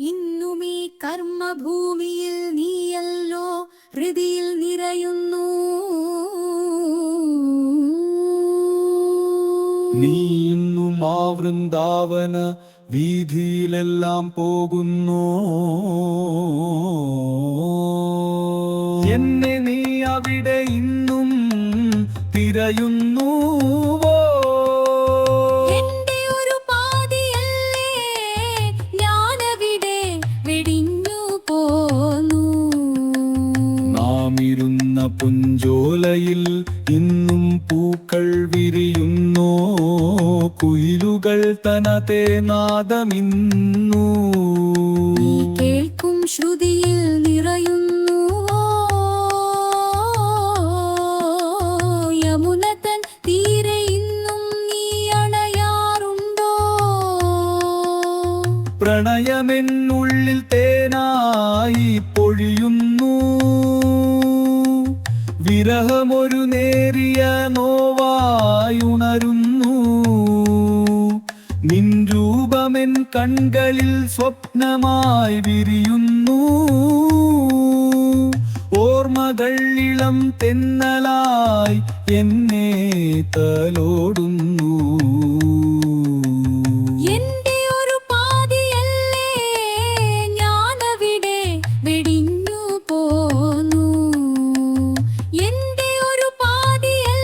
ഇന്നുമീ കർമ്മഭൂമിയിൽ നീയല്ലോ ഹൃദിയിൽ നിറയുന്നു. നീ ഇന്നും ആ വൃന്ദാവന വീതിയിലെല്ലാം പോകുന്നു. എന്നെ നീ അവിടെ ഇന്നും തിരയുന്നുവോ? എന്റെ ഒരു പാതിയല്ലേ ഞാനവിടെ വെടിഞ്ഞു പോന്നു. നാം ഇരുന്ന പുഞ്ചോലയിൽ ഇന്നും പൂക്കൾ വിരിയുന്നു. കുയിലുകൾ തനതേ നാദമിന്നു. നീ കേൾക്കും ശ്രുതിയിൽ നിറയുന്നുവോ? യമുനതൻ തീരെ ഇന്നും നീ അണയാറുണ്ടോ? പ്രണയമെന്നുള്ളിൽ തേനായി പൊഴിയുന്നു. വിരഹമൊരു നേരിയ നോവായുണരുന്നു. നിൻ രൂപമെൻ കൺകളിൽ സ്വപ്നമായി വിരിയുന്നു. ഓർമ്മകൾ ഇളം തെന്നലായി എന്നെ തലോടുന്നു. എന്റെ ഒരു പാതിയല്ലേ ഞാനവിടെ വെടിഞ്ഞു പോന്നു. എന്റെ ഒരു പാതിയല്ലേ.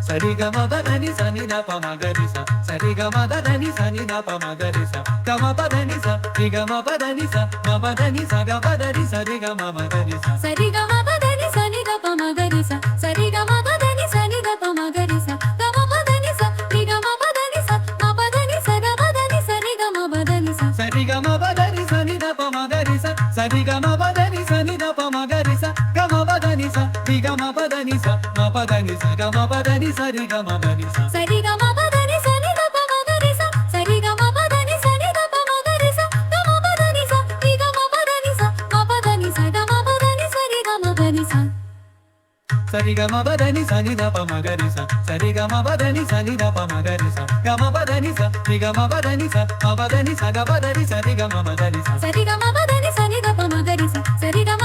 సరిగమదని సని ద పమగరి స సరిగమదని సని ద పమగరి స గమపదని స రిగమపదని స మపదని స గపదని సరిగమపదని స సరిగమపదని సని ద పమగరి స సరిగమపదని సని ద పమగరి స గమపదని స రిగమపదని స మపదని స గపదని సరిగమపదని స సరిగమపదని సని ద పమగరి స సరిగమపదని సని ద పమగరి స గమపదని స రిగమపదని స మపదని స గమపదని సరిగమపదని స సరిగమపదని సని ద పమగరి స సరిగమపదని సని ద పమగరి స గమపదని స రిగమపదని స మపదని స గమపదని సరిగమపదని స సరిగమపదని సని ద పమగరి స సరిగమపదని సని ద పమగరి స గమపదని స రిగమపదని స మపదని స గపదని సరిగమపదని స సరిగమపదని సని ద పమగరి స సరిగమ